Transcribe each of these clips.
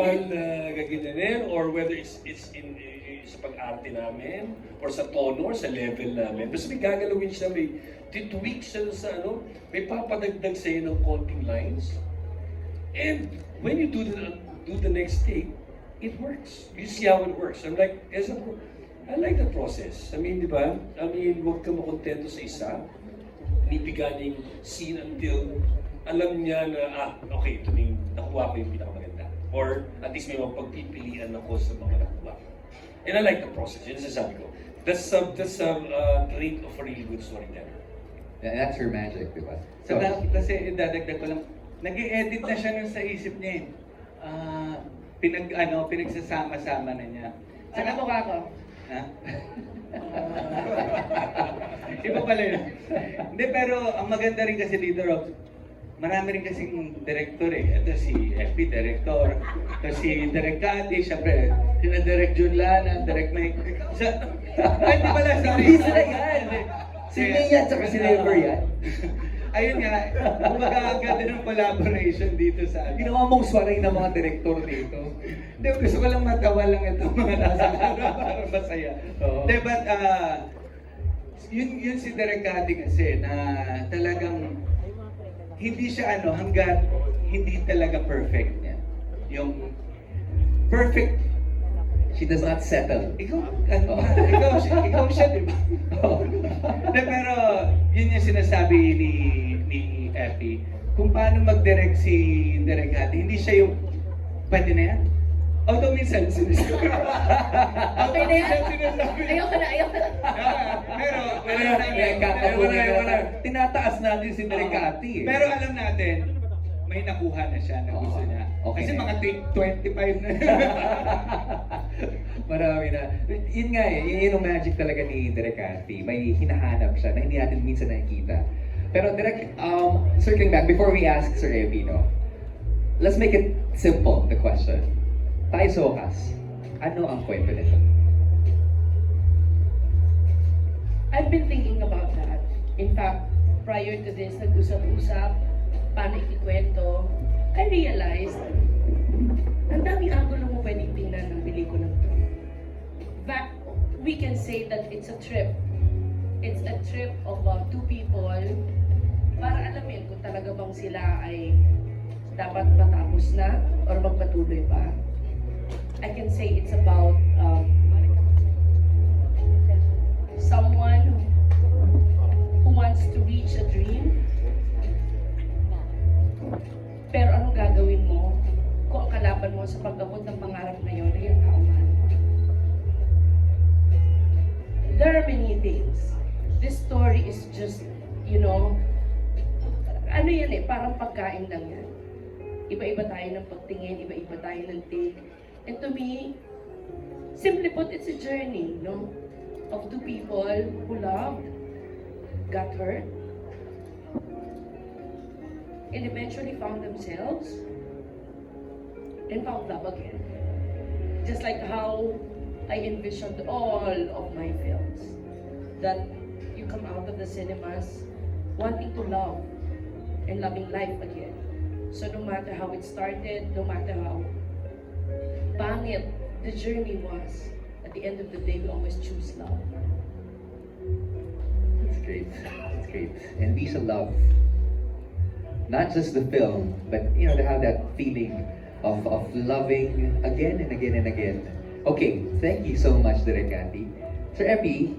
Gaginanin or whether it's in sa pag-arte namin or sa tono or sa level namin. Basta may gagalawin siya, may tweak siya sa ano, may papadagdag sa'yo ng konting lines. And when you do the next take, it works. You see how it works. I'm like, I like the process. I mean, di ba? I mean, huwag ka makontento sa isa. Nipiganing scene until alam niya na, okay, ito yung nakuha ko yung pinakamaganda. Or at least may mapagpipilian ako sa mga nakuha. And I like the process. Yun ang sasabi ko. That's a trait of a really good storyteller. Yeah, that's her magic, di ba? So, kasi dadagdag ko lang, nag-i-edit na siya nun sa isip niya pinagsasama-sama na niya. Saka mukha ko. Ha? Iba pala yun. Hindi, pero ang maganda rin kasi dito, Rob, marami rin kasing director eh. Ito si FP, director. Ito si Direk Cathy, syempre, sina Direk Junlana, Direk Mike. Hindi pala, sorry. Hindi sila yan. Si Mia at si Never yan. Ayun nga, magaganda ng collaboration dito sa atin. Ginawa mong swaray ng mga direktor dito. Hindi, gusto ko lang matawa lang itong mga nasa laro para masaya. Hindi, but yun si Direk Cathy kasi na talagang hindi siya hanggat hindi talaga perfect niya. Yung perfect. She does not settle. Ikaw siya, di ba? Pero yun yung sinasabi ni Effie. Kung paano mag-direct si Direk Cathy, hindi siya yung, pwede na yan? Although minsan sinasabi. Okay na yan? Ayoko na. Pero, Tinataas natin si Direk Cathy. Pero alam natin, may nakuha na siya na gusto niya. Okay. Kasi mga take 25 na. Marami na. Yun nga yun yung magic talaga ni Direk Cathy. May hinahanap siya na hindi natin minsan nakikita. Pero Direk, circling back, before we ask Sir Evie, let's make it simple, the question. Tayo sa wakas, ano ang kwento nito? I've been thinking about that. In fact, prior to this, nag-usap-usap, paano ikikwento, I realized, ang daming angulo mo pwedeng tingnan ng pelikula to. But we can say that it's a trip. It's a trip of two people para alamin kung talaga bang sila ay dapat matapos na or magpatuloy pa. I can say it's about someone who wants to reach a dream. Pero anong gagawin mo kung ang kalaban mo sa pag-abot ng pangarap na yun ay yung kauman? There are many things. This story is just, ano yan parang pagkain lang yan. Iba-iba tayo ng pagtingin, iba-iba tayo ng take. And to me, simply put, it's a journey, of two people who loved, got hurt, and eventually found themselves and found love again. Just like how I envisioned all of my films, that you come out of the cinemas wanting to love and loving life again. So no matter how it started, no matter how pangit the journey was, at the end of the day, we always choose love. That's great. That's great. And we should love not just the film, but to have that feeling of loving again and again and again. Okay, thank you so much, Direk Cathy. Sir Epi,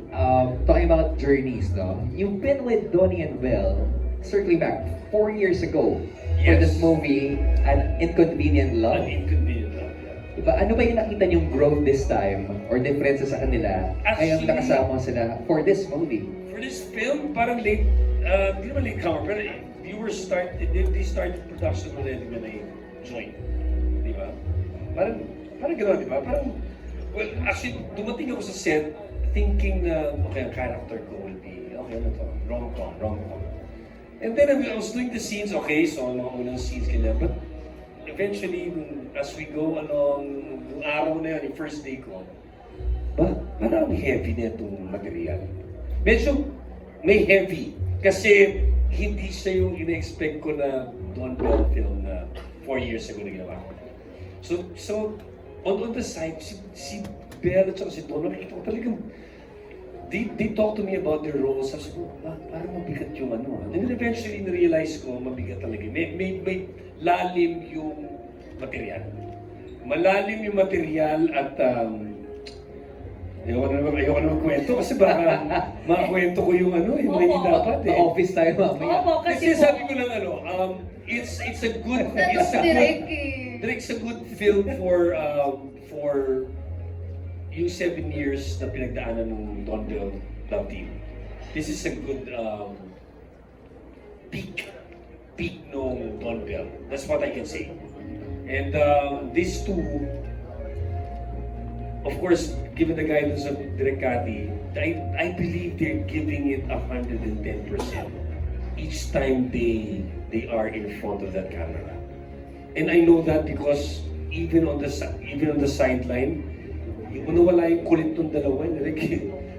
talking about journeys, you've been with Donnie and Belle, circling back 4 years ago for this movie, An Inconvenient Love. An Inconvenient Love, yeah. Diba, ano ba yung nakita niyong growth this time or differences sa kanila ngayong nakasama sila for this movie? For this film, parang late, hindi naman late comer, pero they started production already when I joined. Di ba? Parang gano'n, di ba? Parang, well, actually, dumating ako sa set thinking na, okay, ang character ko will be, okay, ano to, rom-com. And then I was doing the scenes, okay, so mga unang scenes kanya, but eventually, as we go along, yung araw na yun, yung first day ko, parang heavy na itong material. Medyo may heavy, kasi hindi siya yung ina-expect ko na Don Bell film na 4 years ago na ginawa ko. So on the side, si Belle at saka si Don, nakikita ko talagang they talk to me about their roles. Sabi ko, parang mabigat yung ano. And then eventually, na-realize ko, mabigat talaga. May lalim yung material. Malalim yung material at ayoko na magkwento kasi baka makakwento ko yung ano, yung hindi dapat eh. Office tayo mamaya. Opo, Kasi kasi sabi ko lang ano, it's a good film for yung 7 years na pinagdaanan ng Don Bell Love Team. This is a good peak nung Don Bell. That's what I can say. And these two, of course, given the guidance of Direk Cathy, I believe they're giving it 110% each time they are in front of that camera. And I know that because even on the sideline, yung nawala yung kulit ng dalawa,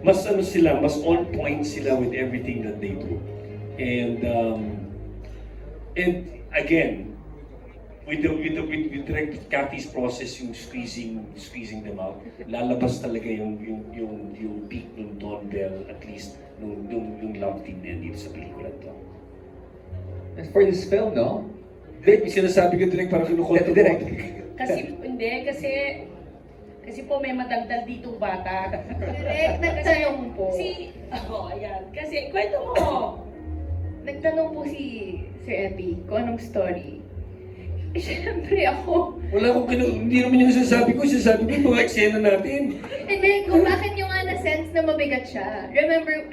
mas ano sila, mas on point sila with everything that they do. And again, with Direk Cathy's process, yung squeezing them out, lalabas talaga yung peak ng Don Bell, at least yung love team na dito sa pelikula to. And for this film, no? Direk, may sinasabi ko Direk, parang kinukonto ko. Direk. Kasi po may madagdag ditong bata. Direk, nagtanong po. Ayan. Kasi, kwento mo. Nagtanong po si Sir Epi kung anong story. Siyempre ako. Wala akong hindi naman yung sinasabi ko yung mga eksena natin. And then, kung bakit nyo nga na-sense na mabigat siya. Remember,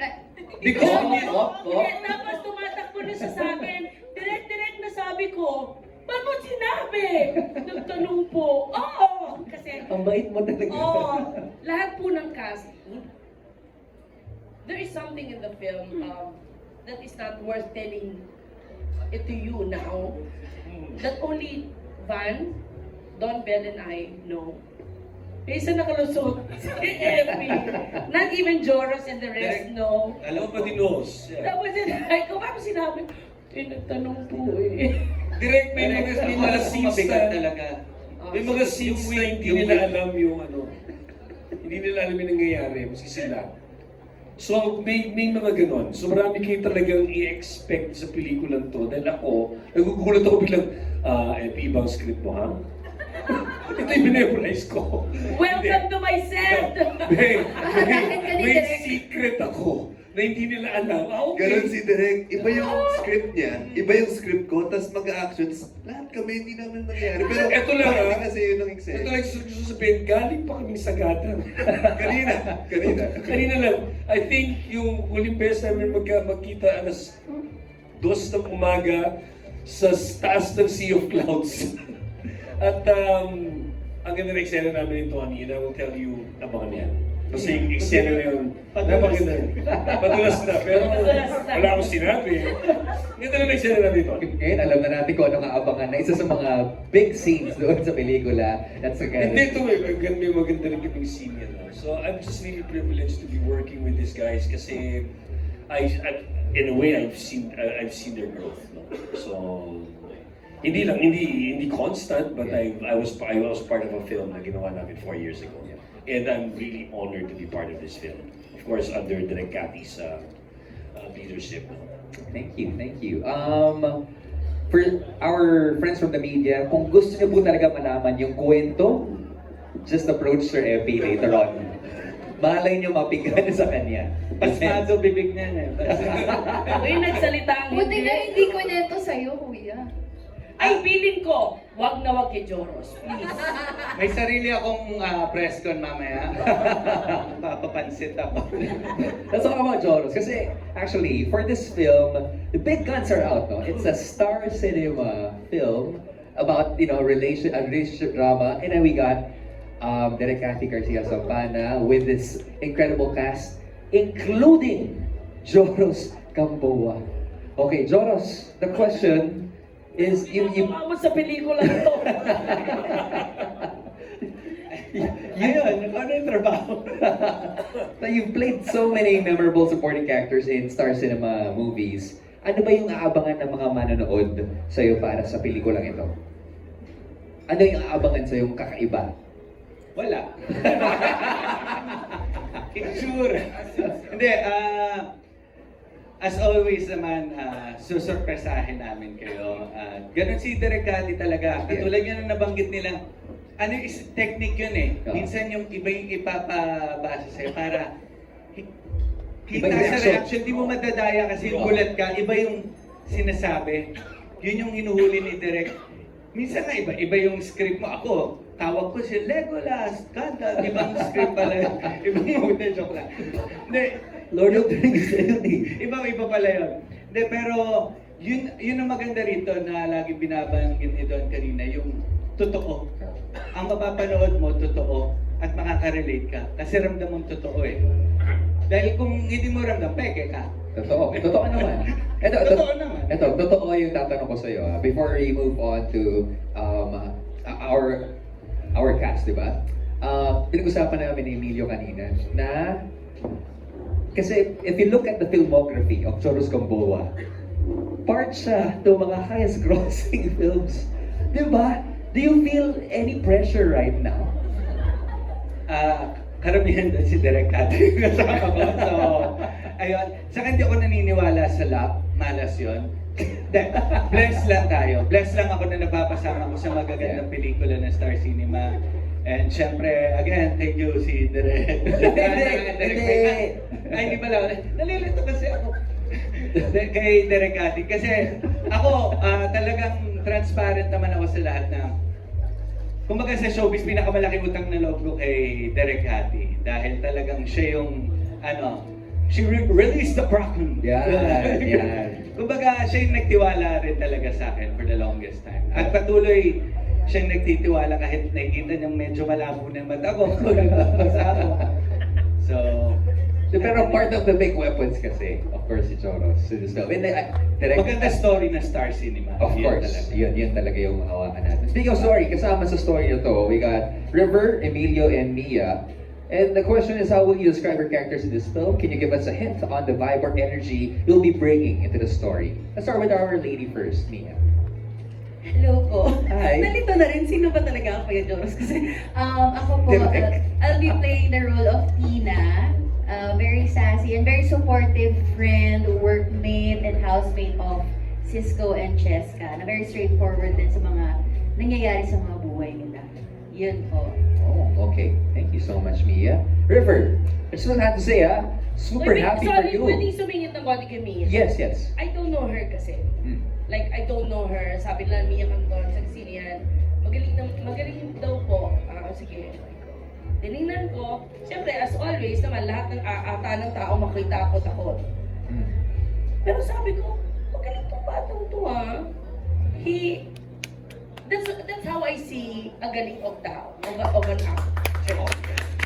Because Tapos tumatakbo na siya sa akin. Direct na sabi ko, ba't mo sinabi? Nagtanong po. Oo! Kasi, Ang bait mo talaga. lahat po ng cast, there is something in the film that is not worth telling it to you now. That only Van, Don Bell, and I know. May isa nakalusot, si Epi. Not even Joros and the rest know. alam mo, knows. Tapos sinay ko, bakit sinabi? Nagtanong po eh. Direct may mga scenes Mabigat na talaga. may mga scenes na hindi nila alam yung ano. Hindi nila alam yung nangyayari, maski sila. So, may mga ganon. So, marami kayo talagang i-expect sa pelikulan to. Dahil ako, nagugulat ako biglang, ibang script mo, ha? Ito yung memorize ko. Welcome to my set! May secret ako na hindi nila alam. Okay. Ganon si Direk, iba yung script niya, iba yung script ko, tapos mag-actions, lahat kami hindi namin nangyari. Pero Eto lang, parang ha? kasi yun ang eksena. Ito lang gusto sabihin, galing pa kaming sagatan. Kanina lang. I think yung huling beses namin magkita alas 2 ng umaga sa taas ng Sea of Clouds. At ang ganda na eksena namin ni Tony, and I will tell you, abangan yan. Kasi yung eksena na yun, napaganda. Padulas na, pero wala akong sinabi. Ganda na eksena namin ni Tony. Ngayon, alam na natin kung ano nga abangan na isa sa mga big scenes doon sa pelikula. That's again. Hindi ito may maganda rin kaming scene yan. So I'm just really privileged to be working with these guys kasi in a way I've seen their growth. No? So hindi constant, but I was part of a film na ginawa namin 4 years ago. And I'm really honored to be part of this film. Of course, under Direk Cathy's leadership. Thank you. For our friends from the media, kung gusto niyo po talaga malaman yung kwento, just approach Sir Epi later on. Malay niyo mapigan sa kanya. Pasmado bibig niya eh. Uy, nagsalita ang buti na hindi ko neto sa'yo, kuya. Ay, feeling ko, wag na wag kay Joros, please. May sarili akong press con mamaya. Papapansit ako. Let's talk about Joros. Kasi actually, for this film, the big guns are out. No? It's a Star Cinema film about a relationship drama, and then we got Direk Cathy Garcia Zampana with this incredible cast, including Joros Gamboa. Okay, Joros, the question is you Sumama sa pelikula to. Ayun, ano yung trabaho? Now, you've played so many memorable supporting characters in Star Cinema movies. Ano ba yung aabangan ng mga manonood sa'yo para sa pelikulang ito? Ano yung aabangan sa yung kakaiba? Wala. Itsura. Hindi, as always naman, susurpresahin namin kayo. Ganon si Direk Cathy talaga. Katulad nga na nabanggit nila, ano is technique yun eh. Yeah. Minsan yung iba yung ipapabasa sa'yo para Iba kita yung sa reaction. reaction, di mo madadaya kasi gulat ka, iba yung sinasabi. Yun yung hinuhuli ni Direk. Minsan nga iba yung script mo. Ako, tawag ko si Legolas, Gandalf, ibang script pala yun. Ibang muna, joke lang. Hindi, Lord of the Rings na yun eh. iba pala yun. Hindi, pero yun ang maganda rito na lagi binabanggit ni Don kanina, yung totoo. Ang mapapanood mo, totoo. At makaka-relate ka. Kasi ramdam mong totoo eh. Dahil kung hindi mo ramdam, peke ka. Totoo. Totoo naman. Totoo naman. Ito, totoo yung tatanong ko sa'yo. Before we move on to our cast, di ba? Pinag-usapan namin ni Emilio kanina na kasi if you look at the filmography of Choros Gamboa, part siya to mga highest grossing films. Di ba? Do you feel any pressure right now? Karamihan doon si Direk Cathy yung kasama ko. So, ayun. Saka hindi ako naniniwala sa malas yun. Bless lang tayo. Bless lang ako na napapasama ko sa magagandang pelikula ng Star Cinema. And syempre, again, thank you si Direk. Hindi. Ay, hindi pala. Nalilito kasi ako. Kay Direk Cathy. Kasi ako, talagang transparent naman ako sa lahat ng kumbaga sa showbiz, pinakamalaking utang na loob ko kay Direk Cathy. Dahil talagang siya yung, she released the problem. Yan. Kumbaga, siya yung nagtiwala rin talaga sa akin for the longest time. At patuloy siyang nagtitiwala kahit nakikita niyang medyo malabo na yung mata ko. So, Pero part of the big weapons kasi, of course, si Choros. So, maganda story na Star Cinema. Of Yun course, talaga. yun talaga yung hawakan natin. Speaking of story, kasama sa story na to, we got River, Emilio, and Mia. And the question is, how will you describe your characters in this film? Can you give us a hint on the vibe or energy you'll be bringing into the story? Let's start with our lady first, Mia. Hello po. Hi. Nalito na rin, sino ba talaga ako kay Joros? Kasi ako po, Direct. I'll be playing the role of Tina. Very sassy and very supportive friend, workmate, and housemate of Cisco and Cheska. Na very straightforward din sa mga nangyayari sa mga buhay nila. Yun po. Oh, okay. Thank you so much, Mia. River, I just have to say, super happy for sorry, you. pwedeng sumingit ng konti kay Mia. Yes, yes. I don't know her kasi. Hmm. Like, I don't know her. Sabi nila, Mia Canton, Sagsinian. Magaling daw po. Sige. Tinignan ko, siyempre, as always naman, lahat ng aata ng tao makita ako takot. Hmm. Pero sabi ko, magaling tong batang to that's how I see a galing of tao, of an actor.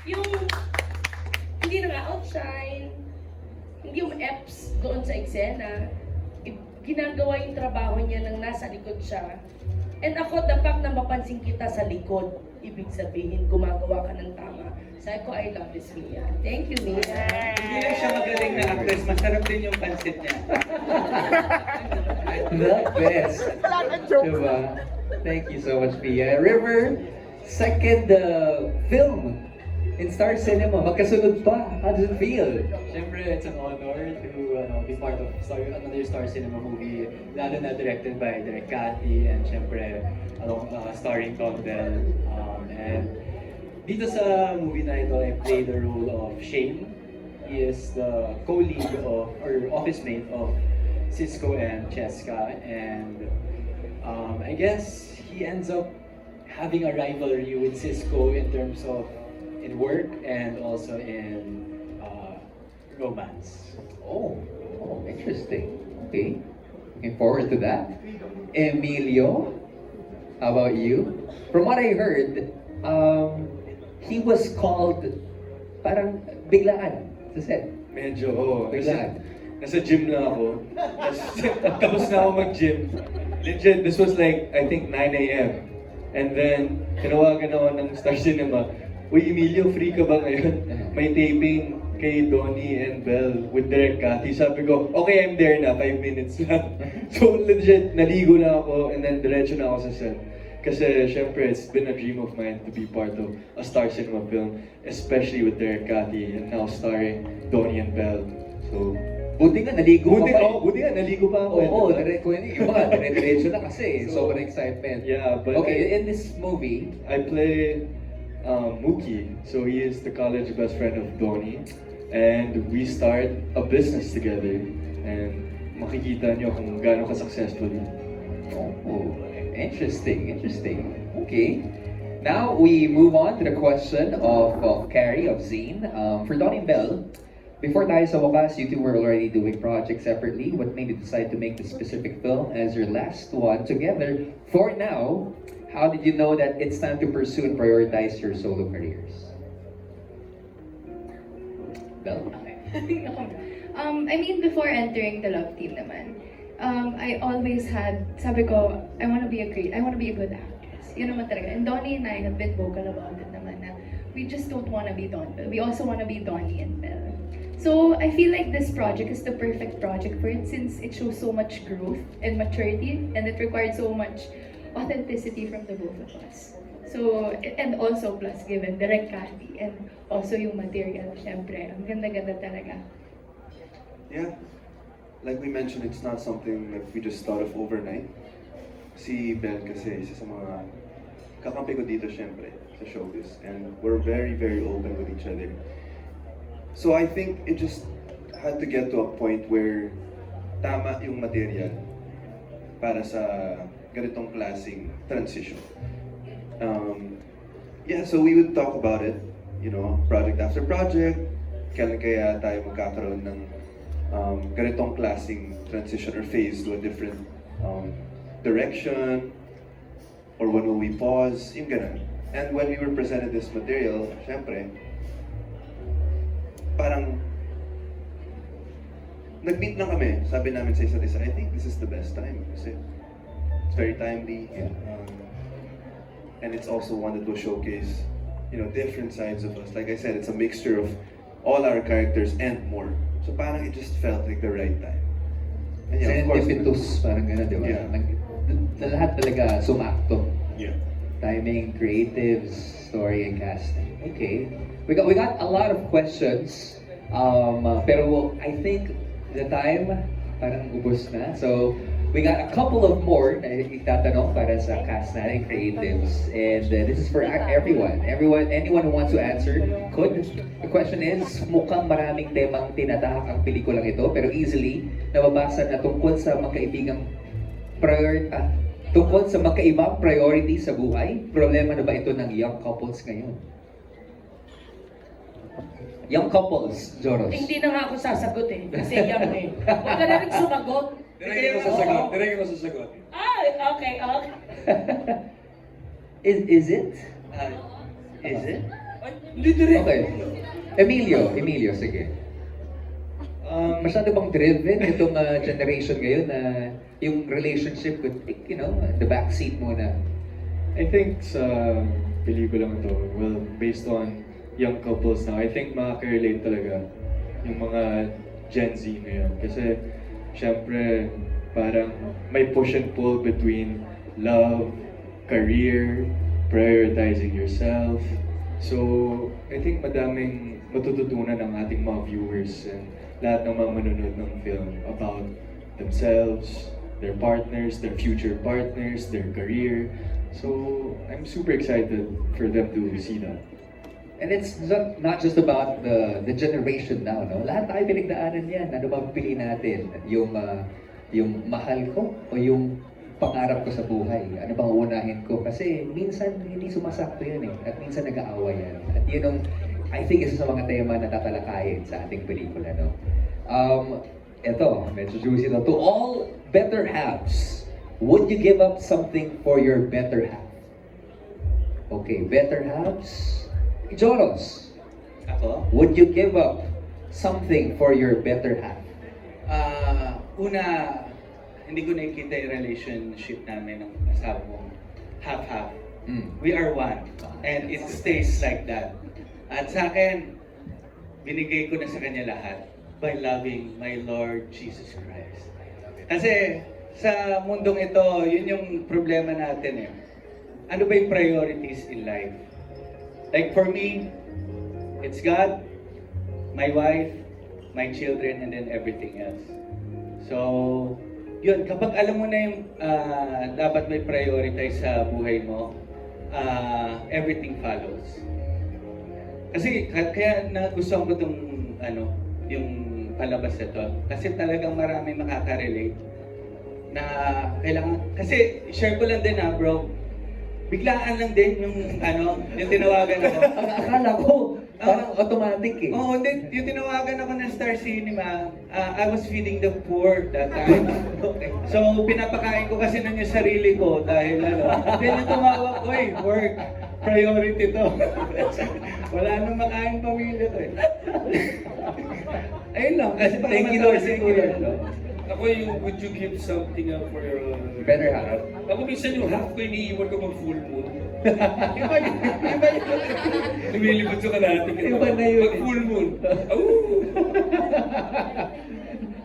Yung, hindi nang-outshine, hindi yung eps doon sa eksena, ginagawa yung trabaho niya nang nasa likod siya. And ako, the fact na mapansin kita sa likod, ibig sabihin, gumagawa ka ng tama. Sabi ko, I love this Mia. Thank you, Mia. Hindi lang siya magaling na actress, masarap din yung pansit niya. The best. Diba? Thank you so much, Mia. River, second film in Star Cinema. Magkasunod pa. How does it feel? Siyempre, it's an honor to be part of another Star Cinema movie, lalo na directed by Direk Cathy, and siyempre, starring Tom Bell. And dito sa movie na ito, I play the role of Shane. He is the co-lead or office mate of Cisco and Cheska, and I guess he ends up having a rivalry with Cisco in terms of in work and also in romance. Oh, interesting. Okay. Looking forward to that. Emilio, how about you? From what I heard, he was called parang biglaan sa set. Medyo, Biglaan. Nasa gym na ako. Tapos na ako mag-gym. Legit, this was like, I think 9 a.m. And then, tinawagan ako ng Star Cinema. Uy, Emilio, free ka ba ngayon? May taping kay Donnie and Belle with Direk Cathy. Sabi ko, okay, I'm there na, 5 minutes lang. So legit, naligo na ako and then diretso na ako sa set. Kasi syempre, it's been a dream of mine to be part of a Star Cinema film, especially with Derek Cathy and now starring Donnie and Belle. So, Buti nga, naligo ka pa. buti nga, naligo pa ako. Oo, diba? direct ko yun. Yung iba, dire-diretso na kasi. Sobrang excitement. Yeah, but Okay, in this movie, I play Mookie, so he is the college best friend of Donnie, and we start a business together, and makikita nyo kung gaano ka-successful yun. oh, interesting. Okay. Now we move on to the question of Carrie, of Zine. For Donnie and Belle, before tayo sa wakas, you two were already doing projects separately. What made you decide to make the specific film as your last one together? For now, how did you know that it's time to pursue and prioritize your solo careers? Belle? I mean, before entering the love team naman, I always had, sabi ko, I want to be a good actress. Yun naman talaga. And Donnie and I have been vocal about it naman na we just don't want to be Don Bell. We also want to be Donnie and Belle. So I feel like this project is the perfect project for it since it shows so much growth and maturity and it required so much authenticity from the both of us. So, and also plus given direct Cathy and also yung material, syempre, ang ganda-ganda talaga. Yeah, like we mentioned, it's not something that we just thought of overnight. Si Belle kasi isa sa mga kakampi ko dito syempre sa showbiz, and we're very, very open with each other. So I think it just had to get to a point where tama yung material para sa ganitong klaseng transition. Yeah, so we would talk about it, you know, project after project. Kailan kaya tayo magkakaroon ng ganitong klaseng transition or phase to a different direction, or when will we pause, yung ganun. And when we were presented this material, syempre, parang nag-meet lang kami. Sabi namin sa isa't isa, I think this is the best time kasi it's very timely. And it's also one that will showcase, you know, different sides of us. Like I said, it's a mixture of all our characters and more. So parang it just felt like the right time. And yeah, of course, Serendipitous, parang gano'n, di ba? Yeah. Lahat talaga sumakto. yeah. Timing, creatives, story, and casting. Okay. We got a lot of questions. Pero I think the time parang ubos na. So we got a couple of more na itatanong para sa cast natin, creatives. And this is for everyone. Anyone who wants to answer could. The question is, mukhang maraming temang tinatahak ang pelikulang ito, pero easily nababasa na tungkol sa magkaibigang tungkol sa magkaibang priority sa buhay. Problema na ba ito ng young couples ngayon? Young couples, Joros. Hindi na nga ako sasagot eh. Kasi young eh. Huwag ka na rin sumagot. Direct mo sasagot. Direct mo sasagot. Ah, okay. Is it? Is it? Hindi direct. Okay. Emilio, sige. Masyado bang driven itong generation ngayon na yung relationship with, you know, the backseat muna? I think sa pelikulang ito, well, based on young couples now, I think makaka-relate talaga yung mga Gen Z ngayon. Kasi, syempre, parang may push and pull between love, career, prioritizing yourself. So, I think madaming matututunan ng ating mga viewers and lahat ng mga manonood ng film about themselves, their partners, their future partners, their career. So, I'm super excited for them to see that. And it's not just about the generation now, no? Lahat tayo pinagdaanan yan. Ano ba piliin natin? Yung mahal ko o yung pangarap ko sa buhay? Ano bang uunahin ko? Kasi minsan hindi sumasakto yan eh. At minsan nag-aaway yan. At yun ang, I think, isa sa mga tema na tatalakayin sa ating pelikula, no? Ito, medyo juicy to. To all better halves, would you give up something for your better half? Okay, better halves. Joros, Ako? would you give up something for your better half? Una, hindi ko nakikita yung relationship namin ng asawa kong half-half. We are one. And it stays like that. At sa akin, binigay ko na sa kanya lahat by loving my Lord Jesus Christ. Kasi sa mundong ito, yun yung problema natin eh. ano ba yung priorities in life. Like for me, it's God, my wife, my children, and then everything else. So, yun, kapag alam mo na yung dapat may prioritize sa buhay mo, everything follows. Kasi kaya nagustuhan ko itong yung palabas na to. Kasi talagang marami makaka-relate na kailangan, kasi share ko lang din bro, biglaan lang din yung yung tinawagan ako. Akala ko, parang automatic eh. Oo, yung tinawagan ako ng Star Cinema, I was feeding the poor that time. So, pinapakain ko kasi nun yung sarili ko dahil then yung tumawag ko, work, priority to. Wala nang makain pamilya to eh. Ayun lang, kasi Thank you, Lord. Thank you, Lord. Ako yung would you give something up for your... Better half. Ako minsan yung half ko iniiwan ko pag full moon. Iba yun. Lumilipad sa kalahati. Iba na yun. Pag full moon. Oh!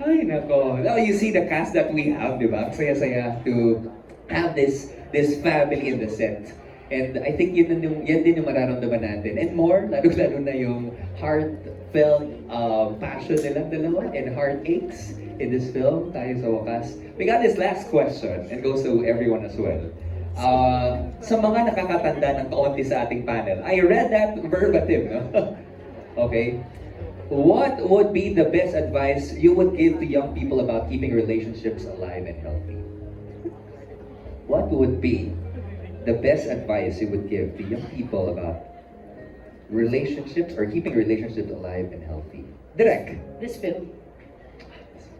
Ay, nako. Now you see the cast that we have, di ba? Saya-saya to have this family in the set. And I think yan din yung mararamdaman natin. And more, lalo na yung heartfelt passion nilang dalawa and heartaches in this film, tayo sa wakas. We got this last question and goes to everyone as well. Sa mga nakakatanda ng kaunti sa ating panel, I read that verbatim, no? Okay. What would be the best advice you would give to young people about keeping relationships alive and healthy? What would be the best advice you would give to young people about relationships or keeping relationships alive and healthy? Direk. This film,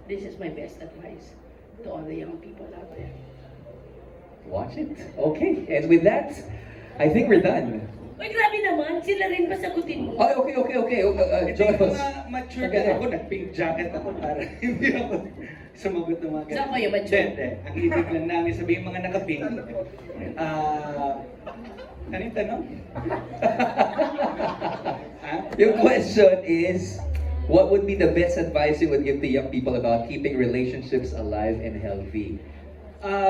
this is my best advice to all the young people out there. Watch it. Okay. And with that, I think we're done. Uy, grabe naman, sila rin pasagutin mo. Okay. Hindi Jonas. ko na mature na ako, nag-pink jacket ako para hindi ako sumagot ng mga ganun. Saan kayo mature? Hindi. Ang ibig lang namin sabihin mga naka-pink. Ano yung tanong? Your question is, what would be the best advice you would give to young people about keeping relationships alive and healthy?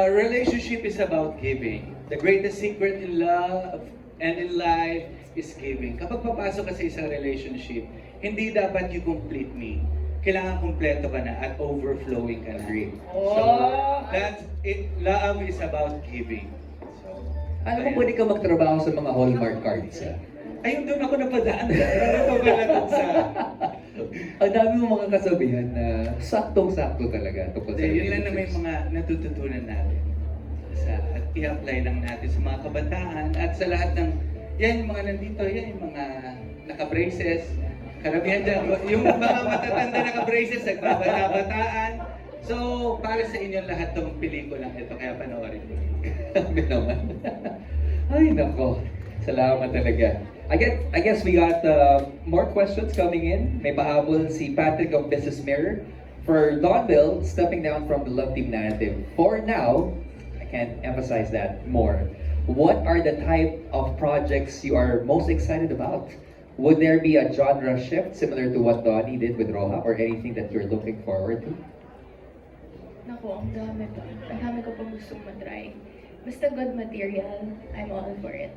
Relationship is about giving. The greatest secret in love and in life is giving. Kapag papasok ka sa isang relationship, hindi dapat you complete me. Kailangan kumpleto ka na at overflowing ka na. So, that's it. Love is about giving. So, Alam mo, pwede ka magtrabaho sa mga Hallmark cards. ayun doon ako napadaan. Ano ba na sa... Ang dami mo mga kasabihan na saktong-sakto talaga tungkol sa Yun lang na may relationships. mga natututunan natin. At i-apply lang natin sa mga kabataan at sa lahat ng, yan yung mga nandito, yan yung mga naka-braces, karamihan dyan, yung mga matatanda naka-braces, nagbabataan. So, para sa inyo lahat tong pelikulang ito, kaya panoorin mo. Grabe naman. Ay, nako. Salamat talaga. I guess we got more questions coming in. May pahabol si Patrick of Business Mirror. For Donville, stepping down from the Love Team narrative. For now, I can't emphasize that more. What are the type of projects you are most excited about? Would there be a genre shift similar to what Donnie did with Roha or anything that you're looking forward to? Naku, ang dami pa. Ang dami ko pang gustong matry. Basta good material, I'm all for it.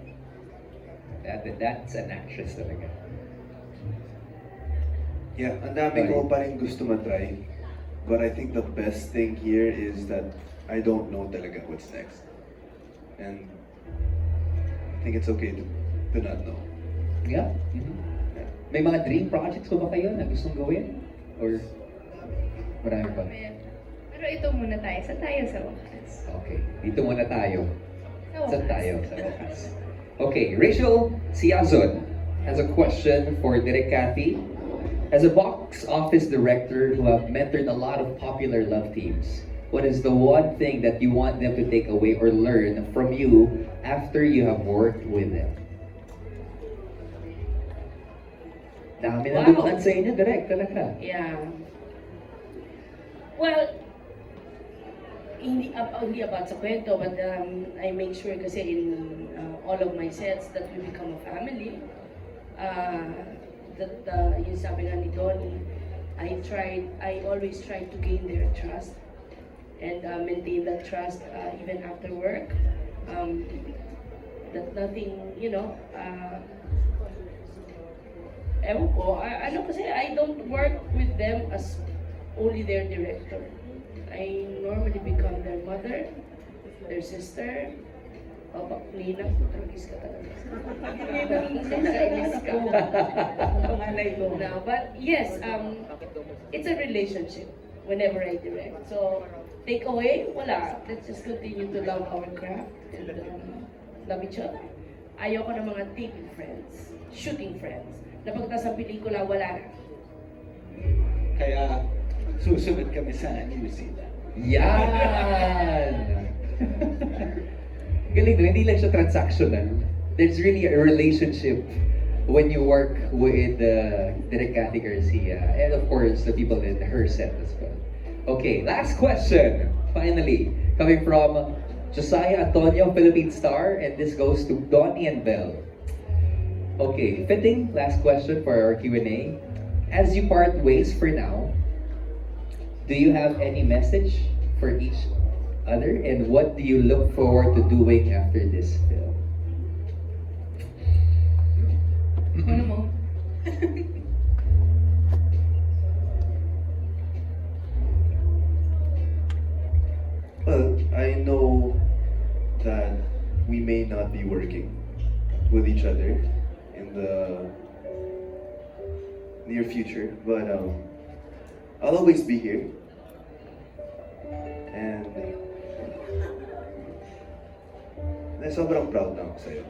That's an actress talaga. Yeah, ang dami ko pa rin gusto matry. But I think the best thing here is that I don't know talaga what's next. And I think it's okay to not know. Yeah. Yeah. May mga dream projects ko ba kayo na gustong gawin? Or marami pa? Pero ito muna tayo. Sa wakas. Okay, dito muna tayo. Sa Saan wakas. tayo? Sa wakas. Okay, Rachel Siazon has a question for Direk Cathy. As a box office director who have mentored a lot of popular love teams, what is the one thing that you want them to take away or learn from you after you have worked with them? Dami na Wow. dumaan sa inyo, Direk, talaga. Yeah. Well, hindi about sa kwento, but I make sure kasi in all of my sets that we become a family. Yung sabi nga ni Donnie, I always try to gain their trust and maintain that trust even after work. that nothing, ewan ko, ano kasi, I don't work with them as only their director. I normally become their mother, their sister. Nina, tragis ka talaga. Nainis ka. Panganay ko. No, but yes, it's a relationship whenever I direct. So, take away, wala. Let's just continue to love our craft and love each other. Ayoko ng mga taping friends, shooting friends, na pagtas ng pelikula, wala na. Kaya susunod kami sa New Zealand. Yan! Galing no, hindi lang siya transactional. There's really a relationship when you work with Direk Cathy Garcia and of course the people in her set as well. Okay, last question. Finally, coming from Josiah Antonio, Philippine Star, and this goes to Donnie and Belle. Okay, fitting last question for our Q&A. As you part ways for now, do you have any message for each other, and what do you look forward to doing after this film? Ano mo? Well, I know that we may not be working with each other in the near future, but I'll always be here. And sobrang proud na ako sa'yo.